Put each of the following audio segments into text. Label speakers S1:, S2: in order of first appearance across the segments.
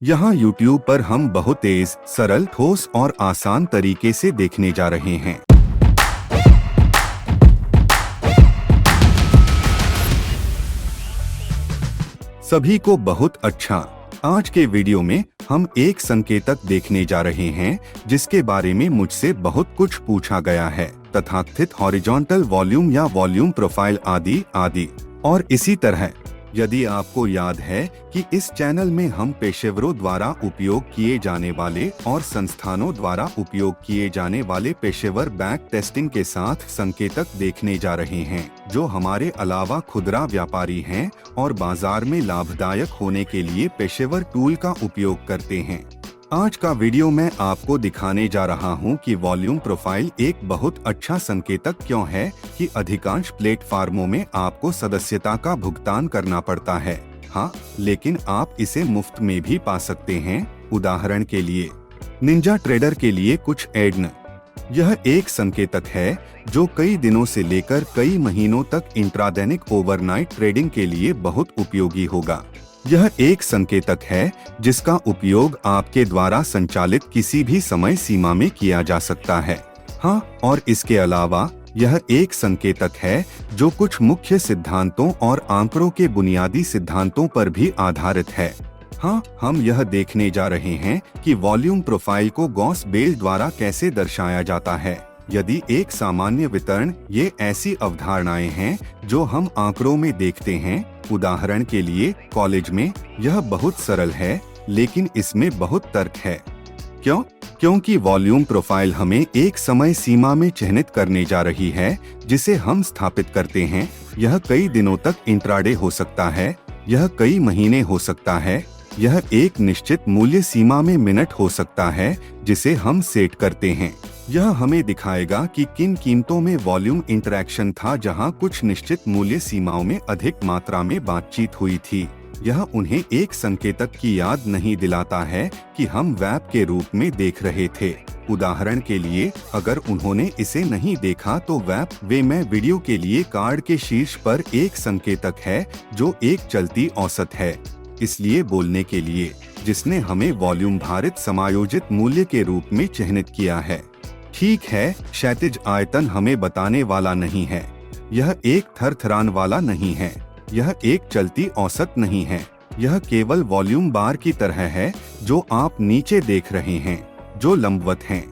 S1: यहाँ YouTube पर हम बहुत तेज, सरल, ठोस और आसान तरीके से देखने जा रहे हैं। सभी को बहुत अच्छा। आज के वीडियो में हम एक संकेतक देखने जा रहे हैं जिसके बारे में मुझसे बहुत कुछ पूछा गया है, तथाकथित हॉरिजॉन्टल वॉल्यूम या वॉल्यूम प्रोफाइल आदि आदि। और इसी तरह यदि आपको याद है कि इस चैनल में हम पेशेवरों द्वारा उपयोग किए जाने वाले और संस्थानों द्वारा उपयोग किए जाने वाले पेशेवर बैक टेस्टिंग के साथ संकेतक देखने जा रहे हैं, जो हमारे अलावा खुदरा व्यापारी हैं और बाजार में लाभदायक होने के लिए पेशेवर टूल का उपयोग करते हैं। आज का वीडियो मैं आपको दिखाने जा रहा हूं कि वॉल्यूम प्रोफाइल एक बहुत अच्छा संकेतक क्यों है कि अधिकांश प्लेटफार्मों में आपको सदस्यता का भुगतान करना पड़ता है। हाँ, लेकिन आप इसे मुफ्त में भी पा सकते हैं। उदाहरण के लिए निंजा ट्रेडर के लिए कुछ एडन। यह एक संकेतक है जो कई दिनों से लेकर कई महीनों तक इंट्रादैनिक ओवरनाइट ट्रेडिंग के लिए बहुत उपयोगी होगा। यह एक संकेतक है जिसका उपयोग आपके द्वारा संचालित किसी भी समय सीमा में किया जा सकता है। हाँ, और इसके अलावा यह एक संकेतक है जो कुछ मुख्य सिद्धांतों और आंकड़ों के बुनियादी सिद्धांतों पर भी आधारित है। हाँ, हम यह देखने जा रहे हैं कि वॉल्यूम प्रोफाइल को गॉस बेल द्वारा कैसे दर्शाया जाता है। यदि एक सामान्य वितरण, ये ऐसी अवधारणाएं हैं जो हम आंकड़ों में देखते हैं। उदाहरण के लिए कॉलेज में यह बहुत सरल है, लेकिन इसमें बहुत तर्क है। क्यों? क्योंकि वॉल्यूम प्रोफाइल हमें एक समय सीमा में चिह्नित करने जा रही है जिसे हम स्थापित करते हैं। यह कई दिनों तक इंट्राडे हो सकता है, यह कई महीने हो सकता है, यह एक निश्चित मूल्य सीमा में मिनट हो सकता है जिसे हम सेट करते हैं। यह हमें दिखाएगा कि किन कीमतों में वॉल्यूम इंटरैक्शन था जहां कुछ निश्चित मूल्य सीमाओं में अधिक मात्रा में बातचीत हुई थी। यह उन्हें एक संकेतक की याद नहीं दिलाता है कि हम वेब के रूप में देख रहे थे। उदाहरण के लिए, अगर उन्होंने इसे नहीं देखा तो वेब वे में वीडियो के लिए कार्ड के शीर्ष पर एक संकेतक है जो एक चलती औसत है। इसलिए बोलने के लिए जिसने हमें वॉल्यूम भारित समायोजित मूल्य के रूप में चिह्नित किया है। ठीक है, क्षैतिज आयतन हमें बताने वाला नहीं है, यह एक थरथरान वाला नहीं है, यह एक चलती औसत नहीं है, यह केवल वॉल्यूम बार की तरह है जो आप नीचे देख रहे हैं, जो लंबवत हैं।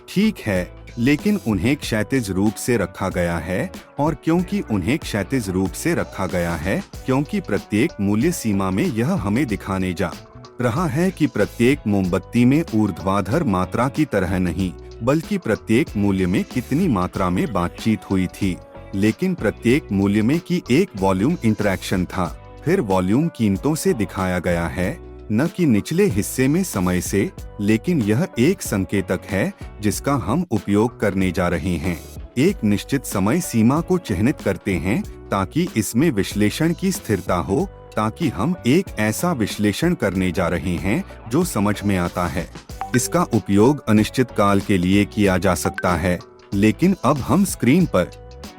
S1: ठीक है, लेकिन उन्हें क्षैतिज रूप से रखा गया है। और क्योंकि उन्हें क्षैतिज रूप से रखा गया है, क्योंकि प्रत्येक मूल्य सीमा में यह हमें दिखाने जा रहा है कि प्रत्येक मोमबत्ती में ऊर्ध्वाधर मात्रा की तरह नहीं, बल्कि प्रत्येक मूल्य में कितनी मात्रा में बातचीत हुई थी, लेकिन प्रत्येक मूल्य में की एक वॉल्यूम इंटरैक्शन था। फिर वॉल्यूम कीमतों से दिखाया गया है, न कि निचले हिस्से में समय से, लेकिन यह एक संकेतक है जिसका हम उपयोग करने जा रहे हैं। एक निश्चित समय सीमा को चिह्नित करते हैं ताकि इसमें विश्लेषण की स्थिरता हो, ताकि हम एक ऐसा विश्लेषण करने जा रहे हैं जो समझ में आता है। इसका उपयोग अनिश्चित काल के लिए किया जा सकता है, लेकिन अब हम स्क्रीन पर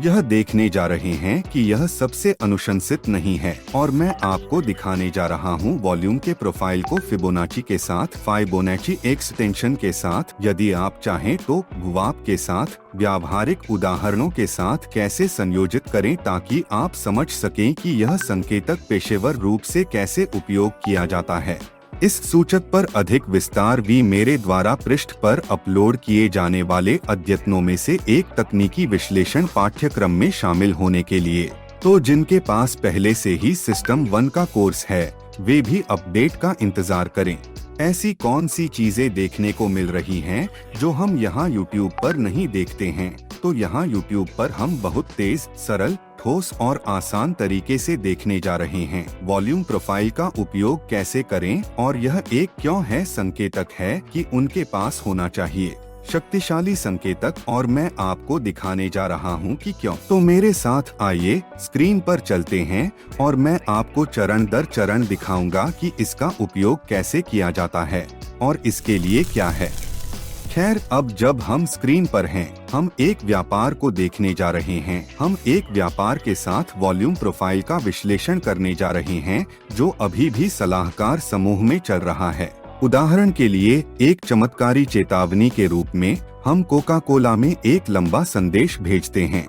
S1: यह देखने जा रहे हैं कि यह सबसे अनुशंसित नहीं है। और मैं आपको दिखाने जा रहा हूं वॉल्यूम के प्रोफाइल को फिबोनाची के साथ, फाइबोनाची एक्सटेंशन के साथ, यदि आप चाहें तो गुवाप के साथ, व्यावहारिक उदाहरणों के साथ कैसे संयोजित करें ताकि आप समझ सकें कि यह संकेतक पेशेवर रूप से कैसे उपयोग किया जाता है। इस सूचक पर अधिक विस्तार भी मेरे द्वारा पृष्ठ पर अपलोड किए जाने वाले अद्यतनों में से एक तकनीकी विश्लेषण पाठ्यक्रम में शामिल होने के लिए। तो जिनके पास पहले से ही सिस्टम 1 का कोर्स है, वे भी अपडेट का इंतजार करें। ऐसी कौन सी चीजें देखने को मिल रही हैं जो हम यहाँ YouTube पर नहीं देखते हैं? तो यहाँ YouTube पर हम बहुत तेज, सरल, ठोस और आसान तरीके से देखने जा रहे हैं वॉल्यूम प्रोफाइल का उपयोग कैसे करें, और यह एक क्यों है संकेतक है कि उनके पास होना चाहिए शक्तिशाली संकेतक, और मैं आपको दिखाने जा रहा हूं कि क्यों। तो मेरे साथ आइए स्क्रीन पर चलते हैं और मैं आपको चरण दर चरण दिखाऊंगा कि इसका उपयोग कैसे किया जाता है और इसके लिए क्या है। खैर, अब जब हम स्क्रीन पर हैं, हम एक व्यापार को देखने जा रहे हैं। हम एक व्यापार के साथ वॉल्यूम प्रोफाइल का विश्लेषण करने जा रहे हैं जो अभी भी सलाहकार समूह में चल रहा है। उदाहरण के लिए, एक चमत्कारी चेतावनी के रूप में हम कोका कोला में एक लंबा संदेश भेजते हैं।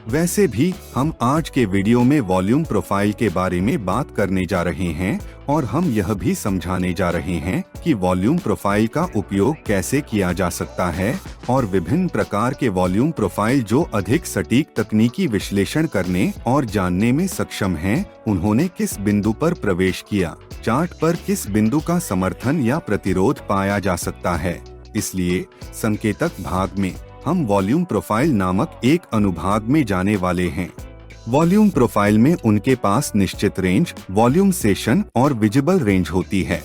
S1: वैसे भी हम आज के वीडियो में वॉल्यूम प्रोफाइल के बारे में बात करने जा रहे हैं और हम यह भी समझाने जा रहे हैं कि वॉल्यूम प्रोफाइल का उपयोग कैसे किया जा सकता है और विभिन्न प्रकार के वॉल्यूम प्रोफाइल जो अधिक सटीक तकनीकी विश्लेषण करने और जानने में सक्षम हैं, उन्होंने किस बिंदु पर प्रवेश किया। चार्ट पर किस बिंदु का समर्थन या प्रतिरोध पाया जा सकता है। इसलिए संकेतक भाग में हम वॉल्यूम प्रोफाइल नामक एक अनुभाग में जाने वाले हैं। वॉल्यूम प्रोफाइल में उनके पास निश्चित रेंज, वॉल्यूम सेशन और विजिबल रेंज होती है।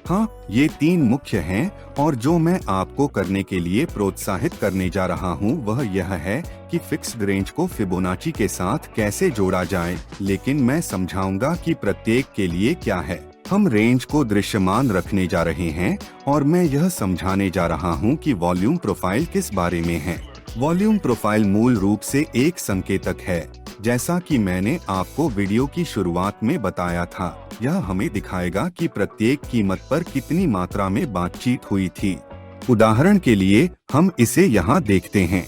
S1: हाँ, ये तीन मुख्य हैं और जो मैं आपको करने के लिए प्रोत्साहित करने जा रहा हूँ वह यह है कि फिक्स्ड रेंज को फिबोनाची के साथ कैसे जोड़ा जाए, लेकिन मैं समझाऊंगा कि प्रत्येक के लिए क्या है। हम रेंज को दृश्यमान रखने जा रहे हैं और मैं यह समझाने जा रहा हूं कि वॉल्यूम प्रोफाइल किस बारे में है। वॉल्यूम प्रोफाइल मूल रूप से एक संकेतक है। जैसा कि मैंने आपको वीडियो की शुरुआत में बताया था, यह हमें दिखाएगा कि प्रत्येक कीमत पर कितनी मात्रा में बातचीत हुई थी। उदाहरण के लिए हम इसे यहाँ देखते हैं।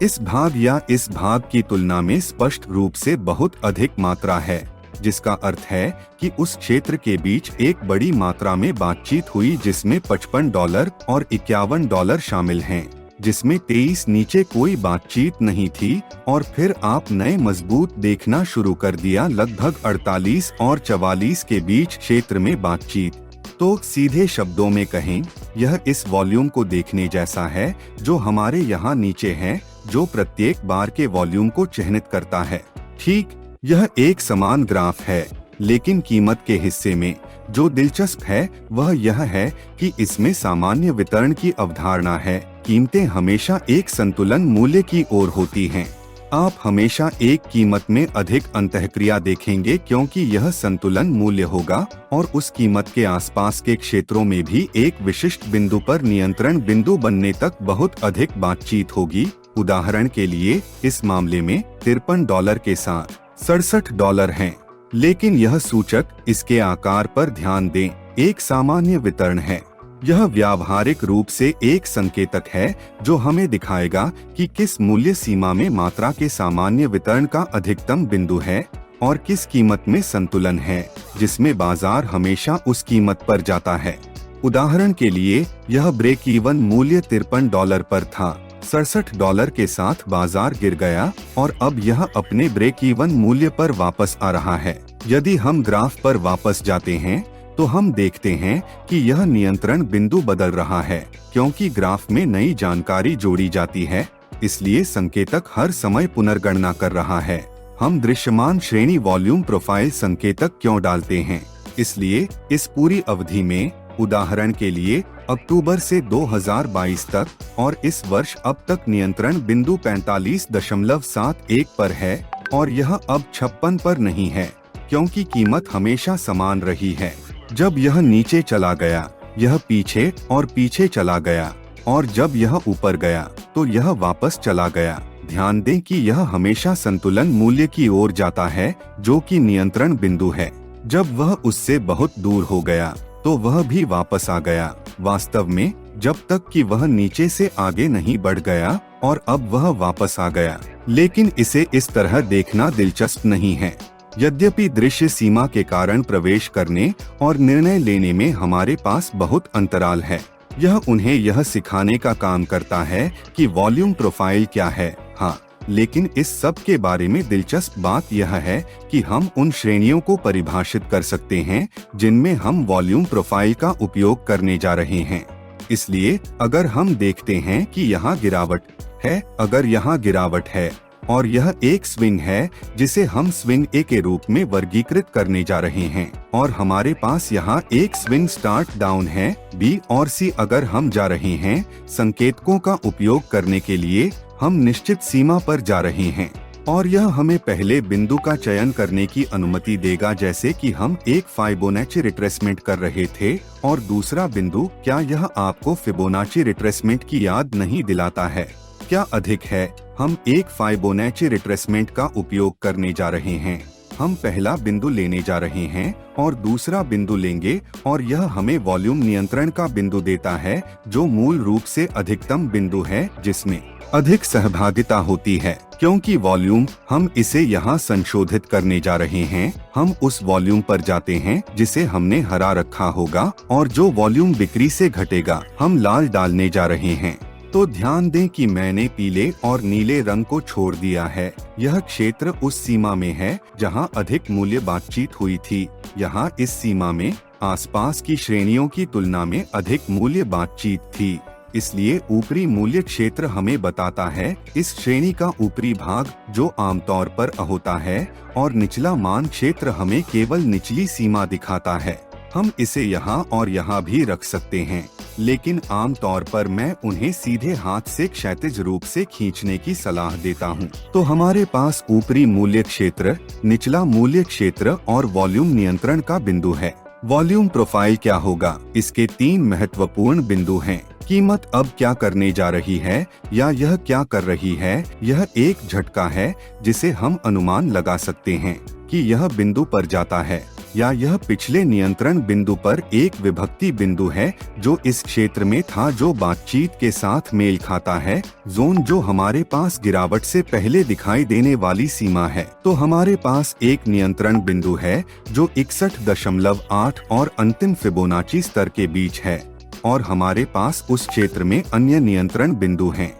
S1: इस भाग या इस भाग की तुलना में स्पष्ट रूप से बहुत अधिक मात्रा है, जिसका अर्थ है कि उस क्षेत्र के बीच एक बड़ी मात्रा में बातचीत हुई जिसमें $55 और $51 शामिल हैं, जिसमें 23 नीचे कोई बातचीत नहीं थी और फिर आप नए मजबूत देखना शुरू कर दिया लगभग 48 और 44 के बीच क्षेत्र में बातचीत। तो सीधे शब्दों में कहें, यह इस वॉल्यूम को देखने जैसा है जो हमारे यहाँ नीचे है, जो प्रत्येक बार के वॉल्यूम को चिह्नित करता है। ठीक, यह एक समान ग्राफ है, लेकिन कीमत के हिस्से में जो दिलचस्प है वह यह है कि इसमें सामान्य वितरण की अवधारणा है। कीमतें हमेशा एक संतुलन मूल्य की ओर होती हैं। आप हमेशा एक कीमत में अधिक अंतःक्रिया देखेंगे क्योंकि यह संतुलन मूल्य होगा और उस कीमत के आसपास के क्षेत्रों में भी एक विशिष्ट बिंदु पर नियंत्रण बिंदु बनने तक बहुत अधिक बातचीत होगी। उदाहरण के लिए, इस मामले में $53 के साथ $67 हैं, लेकिन यह सूचक इसके आकार पर ध्यान दें, एक सामान्य वितरण है। यह व्यावहारिक रूप से एक संकेतक है जो हमें दिखाएगा कि किस मूल्य सीमा में मात्रा के सामान्य वितरण का अधिकतम बिंदु है और किस कीमत में संतुलन है जिसमें बाजार हमेशा उस कीमत पर जाता है। उदाहरण के लिए, यह ब्रेक इवन मूल्य $53 पर था। $67 के साथ बाजार गिर गया और अब यह अपने ब्रेक इवन मूल्य पर वापस आ रहा है। यदि हम ग्राफ पर वापस जाते हैं तो हम देखते हैं कि यह नियंत्रण बिंदु बदल रहा है क्योंकि ग्राफ में नई जानकारी जोड़ी जाती है, इसलिए संकेतक हर समय पुनर्गणना कर रहा है। हम दृश्यमान श्रेणी वॉल्यूम प्रोफाइल संकेतक क्यों डालते हैं? इसलिए इस पूरी अवधि में, उदाहरण के लिए अक्टूबर से 2022 तक और इस वर्ष अब तक नियंत्रण बिंदु 45.71 पर है और यह अब 56 पर नहीं है क्योंकि कीमत हमेशा समान रही है। जब यह नीचे चला गया, यह पीछे और पीछे चला गया और जब यह ऊपर गया तो यह वापस चला गया। ध्यान दें कि यह हमेशा संतुलन मूल्य की ओर जाता है जो कि नियंत्रण बिंदु है। जब वह उससे बहुत दूर हो गया तो वह भी वापस आ गया। वास्तव में जब तक कि वह नीचे से आगे नहीं बढ़ गया और अब वह वापस आ गया। लेकिन इसे इस तरह देखना दिलचस्प नहीं है। यद्यपि दृश्य सीमा के कारण प्रवेश करने और निर्णय लेने में हमारे पास बहुत अंतराल है, यह उन्हें यह सिखाने का काम करता है कि वॉल्यूम प्रोफाइल क्या है। हाँ, लेकिन इस सब के बारे में दिलचस्प बात यह है कि हम उन श्रेणियों को परिभाषित कर सकते हैं जिनमें हम वॉल्यूम प्रोफाइल का उपयोग करने जा रहे हैं। इसलिए अगर हम देखते हैं कि यहाँ गिरावट है, अगर यहाँ गिरावट है और यह एक स्विंग है जिसे हम स्विंग ए के रूप में वर्गीकृत करने जा रहे हैं और हमारे पास यहाँ एक स्विंग स्टार्ट डाउन है, बी और सी। अगर हम जा रहे हैं संकेतकों का उपयोग करने के लिए, हम निश्चित सीमा पर जा रहे हैं। और यह हमें पहले बिंदु का चयन करने की अनुमति देगा, जैसे कि हम एक फिबोनाची रिट्रेसमेंट कर रहे थे। और दूसरा बिंदु, क्या यह आपको फिबोनाची रिट्रेसमेंट की याद नहीं दिलाता है? क्या अधिक है? हम एक फिबोनाची रिट्रेसमेंट का उपयोग करने जा रहे हैं। हम पहला बिंदु लेने जा रहे हैं और दूसरा बिंदु लेंगे, और यह हमें वॉल्यूम नियंत्रण का बिंदु देता है, जो मूल रूप से अधिकतम बिंदु है जिसमें अधिक सहभागिता होती है। क्योंकि वॉल्यूम, हम इसे यहाँ संशोधित करने जा रहे हैं। हम उस वॉल्यूम पर जाते हैं जिसे हमने हरा रखा होगा, और जो वॉल्यूम बिक्री से घटेगा हम लाल डालने जा रहे हैं। तो ध्यान दें कि मैंने पीले और नीले रंग को छोड़ दिया है। यह क्षेत्र उस सीमा में है जहां अधिक मूल्य बातचीत हुई थी। यहां इस सीमा में आसपास की श्रेणियों की तुलना में अधिक मूल्य बातचीत थी। इसलिए ऊपरी मूल्य क्षेत्र हमें बताता है इस श्रेणी का ऊपरी भाग, जो आमतौर पर होता है, और निचला मान क्षेत्र हमें केवल निचली सीमा दिखाता है। हम इसे यहाँ और यहाँ भी रख सकते हैं, लेकिन आमतौर पर मैं उन्हें सीधे हाथ से क्षैतिज रूप से खींचने की सलाह देता हूँ। तो हमारे पास ऊपरी मूल्य क्षेत्र, निचला मूल्य क्षेत्र और वॉल्यूम नियंत्रण का बिंदु है। वॉल्यूम प्रोफाइल क्या होगा? इसके 3 महत्वपूर्ण बिंदु हैं। कीमत अब क्या करने जा रही है, या यह क्या कर रही है? यह एक झटका है जिसे हम अनुमान लगा सकते हैं कि यह बिंदु पर जाता है, या यह पिछले नियंत्रण बिंदु पर एक विभक्ति बिंदु है जो इस क्षेत्र में था, जो बातचीत के साथ मेल खाता है। जोन, जो हमारे पास गिरावट से पहले दिखाई देने वाली सीमा है। तो हमारे पास एक नियंत्रण बिंदु है जो 61.8 और अंतिम फिबोनाची स्तर के बीच है, और हमारे पास उस क्षेत्र में अन्य नियंत्रण बिंदु हैं।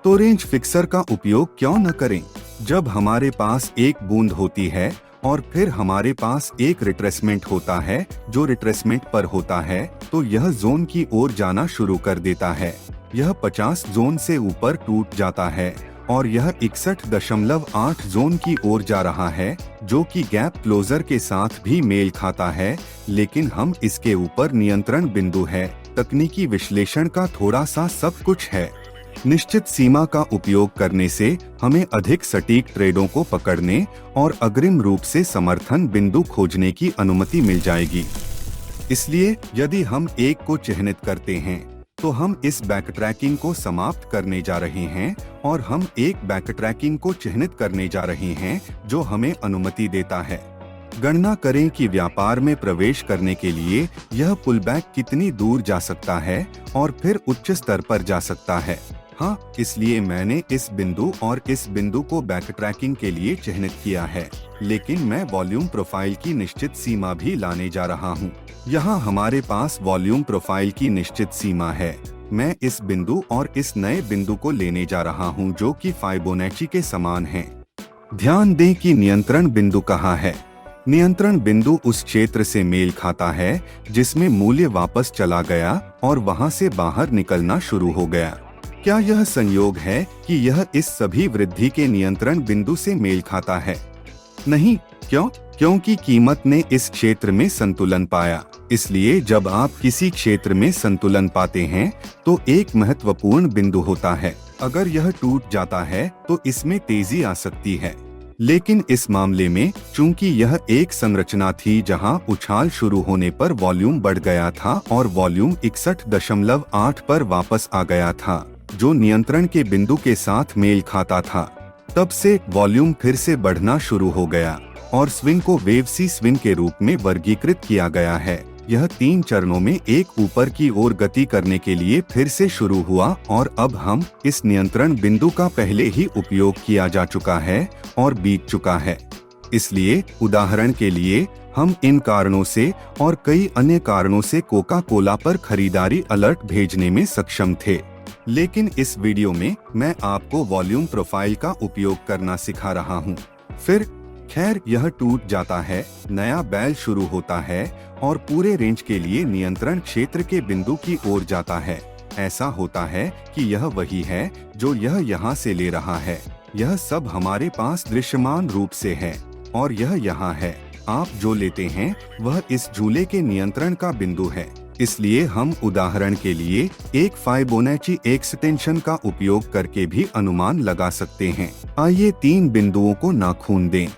S1: तो रेंज फिक्सर का उपयोग क्यों न करें? जब हमारे पास एक बूंद होती है और फिर हमारे पास एक रिट्रेसमेंट होता है जो रिट्रेसमेंट पर होता है, तो यह जोन की ओर जाना शुरू कर देता है। यह 50 जोन से ऊपर टूट जाता है और यह 61.8 जोन की ओर जा रहा है, जो कि गैप क्लोजर के साथ भी मेल खाता है। लेकिन हम इसके ऊपर नियंत्रण बिंदु है। तकनीकी विश्लेषण का थोड़ा सा सब कुछ है। निश्चित सीमा का उपयोग करने से हमें अधिक सटीक ट्रेडों को पकड़ने और अग्रिम रूप से समर्थन बिंदु खोजने की अनुमति मिल जाएगी। इसलिए यदि हम एक को चिह्नित करते हैं, तो हम इस बैकट्रैकिंग को समाप्त करने जा रहे हैं, और हम एक बैकट्रैकिंग को चिह्नित करने जा रहे हैं जो हमें अनुमति देता है। गणना करें कि व्यापार में प्रवेश करने के लिए यह पुलबैक कितनी दूर जा सकता है और फिर उच्च स्तर पर जा सकता है। हाँ, इसलिए मैंने इस बिंदु और इस बिंदु को बैकट्रैकिंग के लिए चिह्नित किया है, लेकिन मैं वॉल्यूम प्रोफाइल की निश्चित सीमा भी लाने जा रहा हूँ। यहाँ हमारे पास वॉल्यूम प्रोफाइल की निश्चित सीमा है। मैं इस बिंदु और इस नए बिंदु को लेने जा रहा हूँ जो कि फिबोनाची के समान है। ध्यान दें कि नियंत्रण बिंदु कहाँ है। नियंत्रण बिंदु उस क्षेत्र से मेल खाता है जिसमें मूल्य वापस चला गया और वहां से बाहर निकलना शुरू हो गया। क्या यह संयोग है कि यह इस सभी वृद्धि के नियंत्रण बिंदु से मेल खाता है? नहीं। क्यों? क्योंकि कीमत ने इस क्षेत्र में संतुलन पाया। इसलिए जब आप किसी क्षेत्र में संतुलन पाते हैं तो एक महत्वपूर्ण बिंदु होता है। अगर यह टूट जाता है तो इसमें तेजी आ सकती है। लेकिन इस मामले में चूंकि यह एक संरचना थी जहां उछाल शुरू होने पर वॉल्यूम बढ़ गया था और वॉल्यूम 61.8 पर वापस आ गया था, जो नियंत्रण के बिंदु के साथ मेल खाता था, तब से वॉल्यूम फिर से बढ़ना शुरू हो गया और स्विंग को वेव सी स्विंग के रूप में वर्गीकृत किया गया है। यह 3 चरणों में एक ऊपर की ओर गति करने के लिए फिर से शुरू हुआ, और अब हम इस नियंत्रण बिंदु का पहले ही उपयोग किया जा चुका है और बीत चुका है। इसलिए उदाहरण के लिए हम इन कारणों से और कई अन्य कारणों से कोका कोला पर खरीदारी अलर्ट भेजने में सक्षम थे। लेकिन इस वीडियो में मैं आपको वॉल्यूम प्रोफाइल का उपयोग करना सिखा रहा हूँ। फिर खैर यह टूट जाता है, नया बैल शुरू होता है और पूरे रेंज के लिए नियंत्रण क्षेत्र के बिंदु की ओर जाता है। ऐसा होता है कि यह वही है जो यह यहाँ से ले रहा है। यह सब हमारे पास दृश्यमान रूप से है और यह यहाँ है। आप जो लेते हैं वह इस झूले के नियंत्रण का बिंदु है। इसलिए हम उदाहरण के लिए एक फाइबोनाची एक्सटेंशन का उपयोग करके भी अनुमान लगा सकते हैं। आइए 3 बिंदुओं को नाखून दें,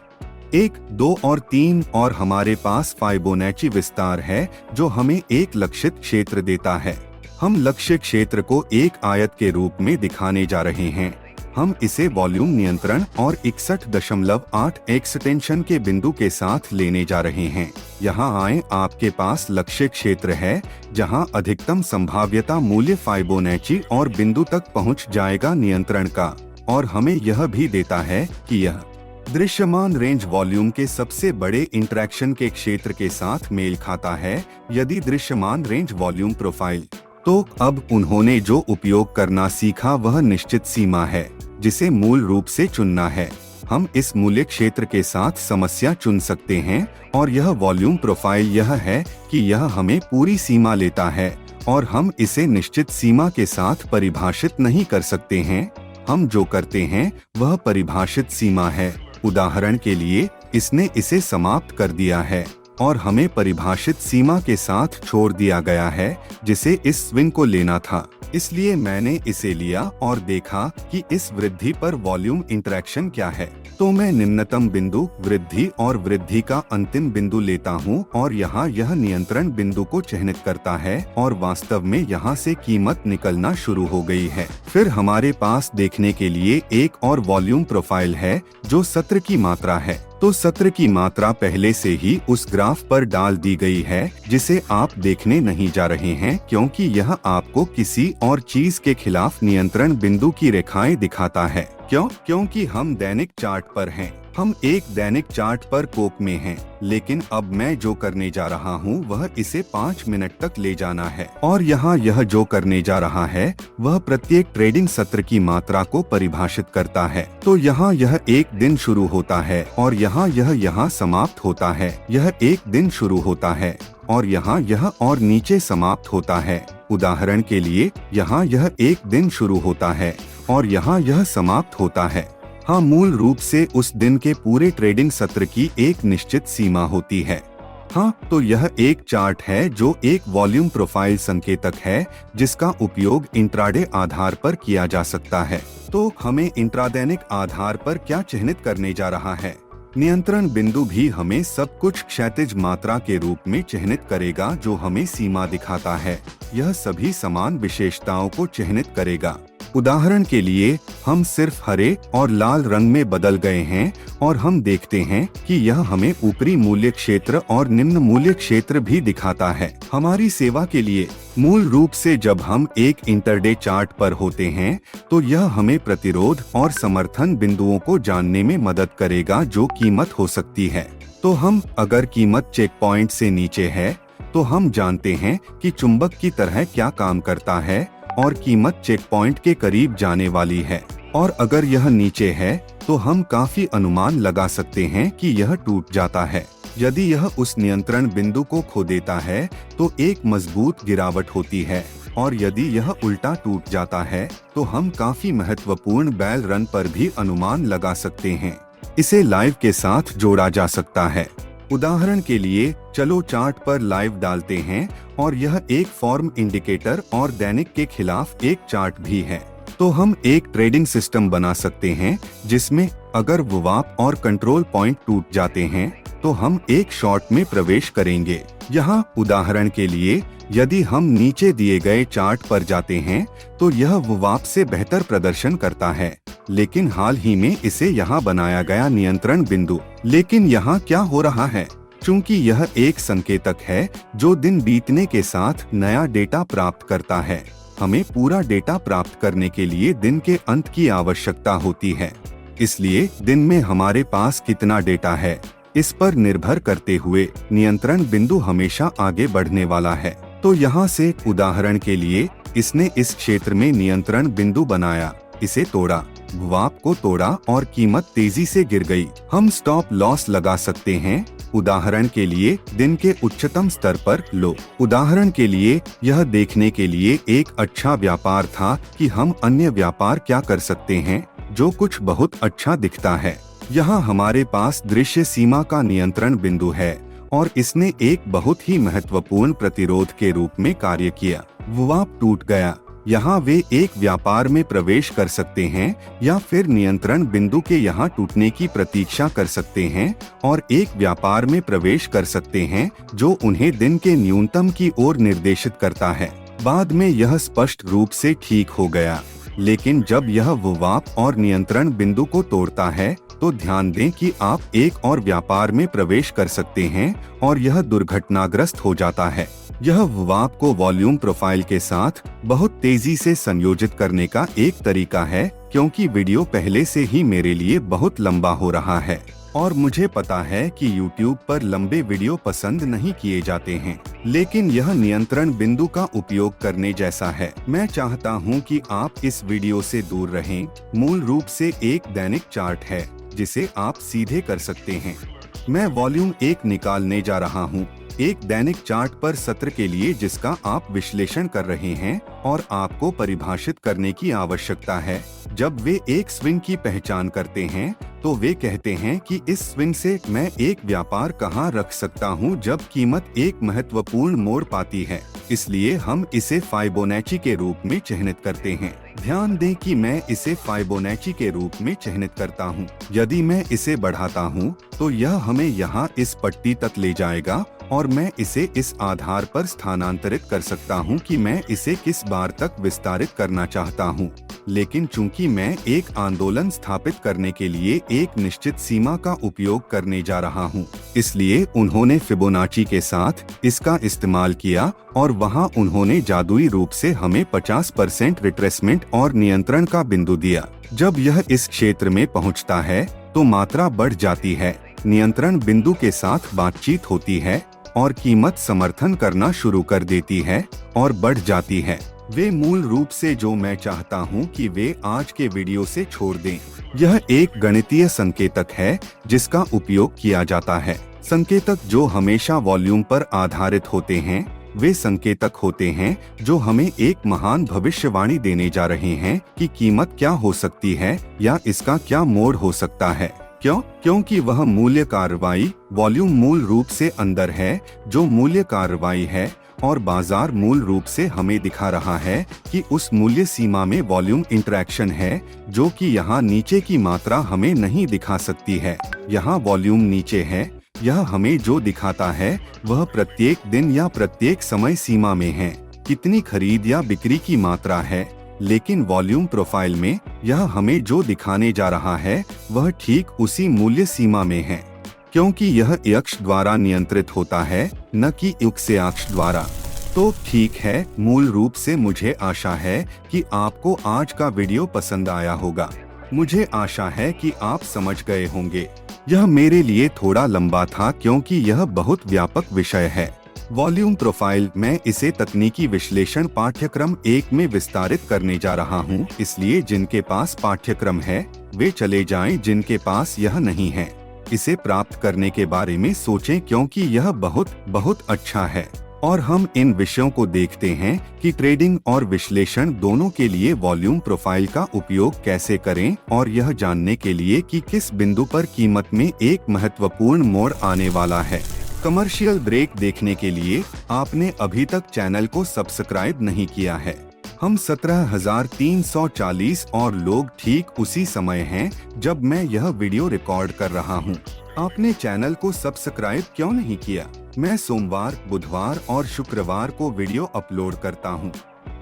S1: 1, 2 और 3, और हमारे पास फाइबोनाची विस्तार है जो हमें एक लक्षित क्षेत्र देता है। हम लक्ष्य क्षेत्र को एक आयत के रूप में दिखाने जा रहे हैं। हम इसे वॉल्यूम नियंत्रण और 61.8 एक्सटेंशन के बिंदु के साथ लेने जा रहे हैं। यहाँ आए, आपके पास लक्ष्य क्षेत्र है जहाँ अधिकतम संभाव्यता मूल्य फाइबोनाची और बिंदु तक पहुँच जाएगा नियंत्रण का, और हमें यह भी देता है कि यह दृश्यमान रेंज वॉल्यूम के सबसे बड़े इंटरैक्शन के क्षेत्र के साथ मेल खाता है यदि दृश्यमान रेंज वॉल्यूम प्रोफाइल। तो अब उन्होंने जो उपयोग करना सीखा वह निश्चित सीमा है जिसे मूल रूप से चुनना है। हम इस मूल्य क्षेत्र के साथ समस्या चुन सकते हैं और यह वॉल्यूम प्रोफाइल यह है कि यह हमें पूरी सीमा लेता है और हम इसे निश्चित सीमा के साथ परिभाषित नहीं कर सकते हैं। हम जो करते हैं वह परिभाषित सीमा है। उदाहरण के लिए इसने इसे समाप्त कर दिया है और हमें परिभाषित सीमा के साथ छोड़ दिया गया है जिसे इस स्विंग को लेना था। इसलिए मैंने इसे लिया और देखा कि इस वृद्धि पर वॉल्यूम इंटरैक्शन क्या है। तो मैं निम्नतम बिंदु, वृद्धि और वृद्धि का अंतिम बिंदु लेता हूँ और यहाँ यह नियंत्रण बिंदु को चिह्नित करता है और वास्तव में यहाँ से कीमत निकलना शुरू हो गई है। फिर हमारे पास देखने के लिए एक और वॉल्यूम प्रोफाइल है जो सत्र की मात्रा है। तो सत्र की मात्रा पहले से ही उस ग्राफ पर डाल दी गई है जिसे आप देखने नहीं जा रहे हैं क्योंकि यह आपको किसी और चीज के खिलाफ नियंत्रण बिंदु की रेखाएं दिखाता है। क्योंकि हम दैनिक चार्ट पर हैं। हम एक दैनिक चार्ट पर कोक में हैं, लेकिन अब मैं जो करने जा रहा हूँ वह इसे 5 मिनट तक ले जाना है और यहाँ यह जो करने जा रहा है वह प्रत्येक ट्रेडिंग सत्र की मात्रा को परिभाषित करता है। तो यहाँ यह एक दिन शुरू होता है और यहाँ यह यहाँ समाप्त होता है। यह एक दिन शुरू होता है और यहाँ यह और नीचे समाप्त होता है। उदाहरण के लिए यहाँ यह एक दिन शुरू होता है और यहाँ यह समाप्त होता है। हाँ, मूल रूप से उस दिन के पूरे ट्रेडिंग सत्र की एक निश्चित सीमा होती है। हाँ, तो यह एक चार्ट है जो एक वॉल्यूम प्रोफाइल संकेतक है जिसका उपयोग इंट्राडे आधार पर किया जा सकता है। तो हमें इंट्रादैनिक आधार पर क्या चिह्नित करने जा रहा है? नियंत्रण बिंदु भी हमें सब कुछ क्षैतिज मात्रा के रूप में चिह्नित करेगा जो हमें सीमा दिखाता है। यह सभी समान विशेषताओं को चिह्नित करेगा। उदाहरण के लिए हम सिर्फ हरे और लाल रंग में बदल गए हैं और हम देखते हैं कि यह हमें ऊपरी मूल्य क्षेत्र और निम्न मूल्य क्षेत्र भी दिखाता है। हमारी सेवा के लिए मूल रूप से जब हम एक इंटरडे चार्ट पर होते हैं तो यह हमें प्रतिरोध और समर्थन बिंदुओं को जानने में मदद करेगा जो कीमत हो सकती है। तो हम अगर कीमत चेक पॉइंट से नीचे है तो हम जानते हैं कि चुंबक की तरह क्या काम करता है और कीमत चेक पॉइंट के करीब जाने वाली है, और अगर यह नीचे है तो हम काफी अनुमान लगा सकते हैं कि यह टूट जाता है। यदि यह उस नियंत्रण बिंदु को खो देता है तो एक मजबूत गिरावट होती है, और यदि यह उल्टा टूट जाता है तो हम काफी महत्वपूर्ण बैल रन पर भी अनुमान लगा सकते हैं। इसे लाइव के साथ जोड़ा जा सकता है। उदाहरण के लिए चलो चार्ट पर लाइव डालते हैं और यह एक फॉर्म इंडिकेटर और दैनिक के खिलाफ एक चार्ट भी है। तो हम एक ट्रेडिंग सिस्टम बना सकते हैं जिसमें अगर वुवाप और कंट्रोल पॉइंट टूट जाते हैं तो हम एक शॉर्ट में प्रवेश करेंगे। यहाँ उदाहरण के लिए यदि हम नीचे दिए गए चार्ट पर जाते हैं तो यह वुवाप से बेहतर प्रदर्शन करता है, लेकिन हाल ही में इसे यहाँ बनाया गया नियंत्रण बिंदु। लेकिन यहाँ क्या हो रहा है? चूंकि यह एक संकेतक है जो दिन बीतने के साथ नया डेटा प्राप्त करता है, हमें पूरा डेटा प्राप्त करने के लिए दिन के अंत की आवश्यकता होती है। इसलिए दिन में हमारे पास कितना डेटा है इस पर निर्भर करते हुए नियंत्रण बिंदु हमेशा आगे बढ़ने वाला है। तो यहाँ से उदाहरण के लिए इसने इस क्षेत्र में नियंत्रण बिंदु बनाया, इसे तोड़ा, वाप को तोड़ा और कीमत तेजी से गिर गई। हम स्टॉप लॉस लगा सकते हैं, उदाहरण के लिए दिन के उच्चतम स्तर पर लो। उदाहरण के लिए यह देखने के लिए एक अच्छा व्यापार था कि हम अन्य व्यापार क्या कर सकते हैं जो कुछ बहुत अच्छा दिखता है। यहाँ हमारे पास दृश्य सीमा का नियंत्रण बिंदु है और इसने एक बहुत ही महत्वपूर्ण प्रतिरोध के रूप में कार्य किया। विवाद टूट गया। यहाँ वे एक व्यापार में प्रवेश कर सकते हैं या फिर नियंत्रण बिंदु के यहाँ टूटने की प्रतीक्षा कर सकते हैं और एक व्यापार में प्रवेश कर सकते हैं जो उन्हें दिन के न्यूनतम की ओर निर्देशित करता है। बाद में यह स्पष्ट रूप से ठीक हो गया, लेकिन जब यह विवाद और नियंत्रण बिंदु को तोड़ता है तो ध्यान दें कि आप एक और व्यापार में प्रवेश कर सकते हैं और यह दुर्घटनाग्रस्त हो जाता है। यह विवाद को वॉल्यूम प्रोफाइल के साथ बहुत तेजी से संयोजित करने का एक तरीका है, क्योंकि वीडियो पहले से ही मेरे लिए बहुत लंबा हो रहा है और मुझे पता है कि YouTube पर लंबे वीडियो पसंद नहीं किए जाते हैं, लेकिन यह नियंत्रण बिंदु का उपयोग करने जैसा है। मैं चाहता हूं कि आप इस वीडियो से दूर रहें। मूल रूप से एक दैनिक चार्ट है जिसे आप सीधे कर सकते हैं। मैं वॉल्यूम 1 निकालने जा रहा हूं, एक दैनिक चार्ट पर सत्र के लिए जिसका आप विश्लेषण कर रहे हैं और आपको परिभाषित करने की आवश्यकता है। जब वे एक स्विंग की पहचान करते हैं तो वे कहते हैं कि इस स्विंग से मैं एक व्यापार कहां रख सकता हूं जब कीमत एक महत्वपूर्ण मोड़ पाती है। इसलिए हम इसे फाइबोनैची के रूप में चिह्नित करते हैं। ध्यान दें कि मैं इसे फाइबोनैची के रूप में चिह्नित करता हूं। यदि मैं इसे बढ़ाता हूं तो यह हमें यहां इस पट्टी तक ले जाएगा और मैं इसे इस आधार पर स्थानांतरित कर सकता हूं कि मैं इसे किस बार तक विस्तारित करना चाहता हूं। लेकिन चूंकि मैं एक आंदोलन स्थापित करने के लिए एक निश्चित सीमा का उपयोग करने जा रहा हूं, इसलिए उन्होंने फिबोनाची के साथ इसका इस्तेमाल किया और वहां उन्होंने जादुई रूप से हमें 50% रिट्रेसमेंट और नियंत्रण का बिंदु दिया। जब यह इस क्षेत्र में पहुंचता है तो मात्रा बढ़ जाती है, नियंत्रण बिंदु के साथ बातचीत होती है और कीमत समर्थन करना शुरू कर देती है और बढ़ जाती है। वे मूल रूप से जो मैं चाहता हूं कि वे आज के वीडियो से छोड़ दें। यह एक गणितीय संकेतक है जिसका उपयोग किया जाता है। संकेतक जो हमेशा वॉल्यूम पर आधारित होते हैं, वे संकेतक होते हैं जो हमें एक महान भविष्यवाणी देने जा रहे हैं कि कीमत क्या हो सकती है या इसका क्या मोड़ हो सकता है। क्यों? क्योंकि वह मूल्य कार्रवाई वॉल्यूम मूल रूप से अंदर है जो मूल्य कार्रवाई है और बाजार मूल रूप से हमें दिखा रहा है कि उस मूल्य सीमा में वॉल्यूम इंटरैक्शन है जो कि यहाँ नीचे की मात्रा हमें नहीं दिखा सकती है। यहाँ वॉल्यूम नीचे है। यह हमें जो दिखाता है वह प्रत्येक दिन या प्रत्येक समय सीमा में है, कितनी खरीद या बिक्री की मात्रा है। लेकिन वॉल्यूम प्रोफाइल में यह हमें जो दिखाने जा रहा है वह ठीक उसी मूल्य सीमा में है, क्योंकि यह अक्ष द्वारा नियंत्रित होता है न कि x अक्ष द्वारा। तो ठीक है, मूल रूप से मुझे आशा है कि आपको आज का वीडियो पसंद आया होगा। मुझे आशा है कि आप समझ गए होंगे। यह मेरे लिए थोड़ा लंबा था क्योंकि यह बहुत व्यापक विषय है। वॉल्यूम प्रोफाइल, मैं इसे तकनीकी विश्लेषण पाठ्यक्रम 1 में विस्तारित करने जा रहा हूं, इसलिए जिनके पास पाठ्यक्रम है वे चले जाएं, जिनके पास यह नहीं है इसे प्राप्त करने के बारे में सोचें क्योंकि यह बहुत अच्छा है। और हम इन विषयों को देखते हैं कि ट्रेडिंग और विश्लेषण दोनों के लिए वॉल्यूम प्रोफाइल का उपयोग कैसे करें और यह जानने के लिए कि किस बिंदु पर कीमत में एक महत्वपूर्ण मोड़ आने वाला है। कमर्शियल ब्रेक देखने के लिए आपने अभी तक चैनल को सब्सक्राइब नहीं किया है। हम 17,340 और लोग ठीक उसी समय हैं जब मैं यह वीडियो रिकॉर्ड कर रहा हूं। आपने चैनल को सब्सक्राइब क्यों नहीं किया? मैं सोमवार, बुधवार और शुक्रवार को वीडियो अपलोड करता हूं।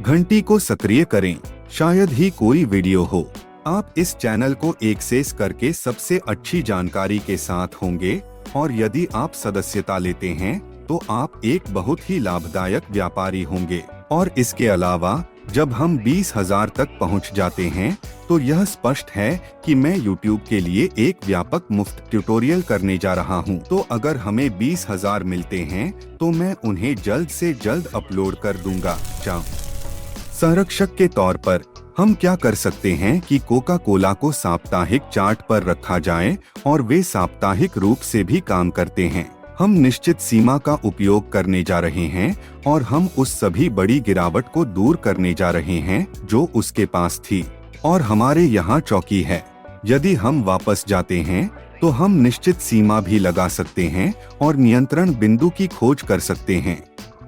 S1: घंटी को सक्रिय करें, शायद ही कोई वीडियो हो। आप इस चैनल को एक्सेस करके सबसे अच्छी जानकारी के साथ होंगे और यदि आप सदस्यता लेते हैं तो आप एक बहुत ही लाभदायक व्यापारी होंगे। और इसके अलावा जब हम 20,000 तक पहुंच जाते हैं तो यह स्पष्ट है कि मैं YouTube के लिए एक व्यापक मुफ्त ट्यूटोरियल करने जा रहा हूं। तो अगर हमें 20,000 मिलते हैं तो मैं उन्हें जल्द से जल्द अपलोड कर दूंगा। संरक्षक के तौर पर हम क्या कर सकते हैं कि कोका कोला को साप्ताहिक चार्ट पर रखा जाए और वे साप्ताहिक रूप से भी काम करते हैं। हम निश्चित सीमा का उपयोग करने जा रहे हैं और हम उस सभी बड़ी गिरावट को दूर करने जा रहे हैं जो उसके पास थी और हमारे यहाँ चौकी है। यदि हम वापस जाते हैं तो हम निश्चित सीमा भी लगा सकते हैं और नियंत्रण बिंदु की खोज कर सकते हैं।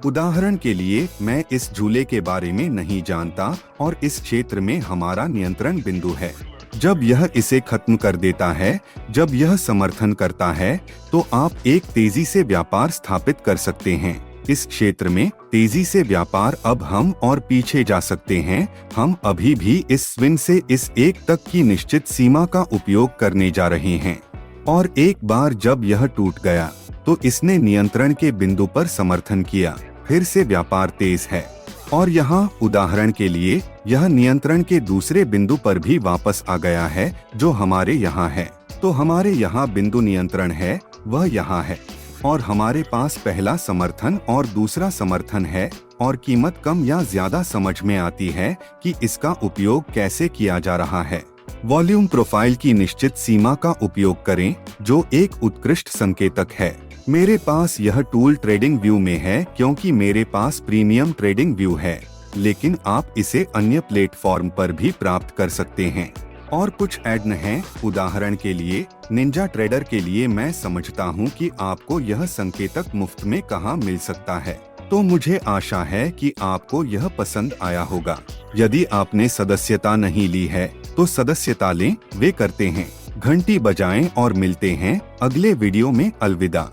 S1: उदाहरण के लिए, मैं इस झूले के बारे में नहीं जानता और इस क्षेत्र में हमारा नियंत्रण बिंदु है। जब यह इसे खत्म कर देता है, जब यह समर्थन करता है, तो आप एक तेजी से व्यापार स्थापित कर सकते हैं। इस क्षेत्र में तेजी से व्यापार अब हम और पीछे जा सकते हैं। हम अभी भी इस स्विंग से इस एक तक की निश्चित सीमा का उपयोग करने जा रहे हैं और एक बार जब यह टूट गया तो इसने नियंत्रण के बिंदु पर समर्थन किया। फिर से व्यापार तेज है और यहाँ उदाहरण के लिए यह नियंत्रण के दूसरे बिंदु पर भी वापस आ गया है जो हमारे यहाँ है। तो हमारे यहाँ बिंदु नियंत्रण है, वह यहाँ है और हमारे पास पहला समर्थन और दूसरा समर्थन है और कीमत कम या ज्यादा समझ में आती है कि इसका उपयोग कैसे किया जा रहा है। वॉल्यूम प्रोफाइल की निश्चित सीमा का उपयोग करें जो एक उत्कृष्ट संकेतक है। मेरे पास यह टूल ट्रेडिंग व्यू में है क्योंकि मेरे पास प्रीमियम ट्रेडिंग व्यू है, लेकिन आप इसे अन्य प्लेटफॉर्म पर भी प्राप्त कर सकते हैं। और कुछ ऐड हैं, उदाहरण के लिए निंजा ट्रेडर के लिए मैं समझता हूं कि आपको यह संकेतक मुफ्त में कहां मिल सकता है। तो मुझे आशा है कि आपको यह पसंद आया होगा। यदि आपने सदस्यता नहीं ली है तो सदस्यता लें, वे करते हैं। घंटी बजाएं और मिलते हैं अगले वीडियो में। अलविदा।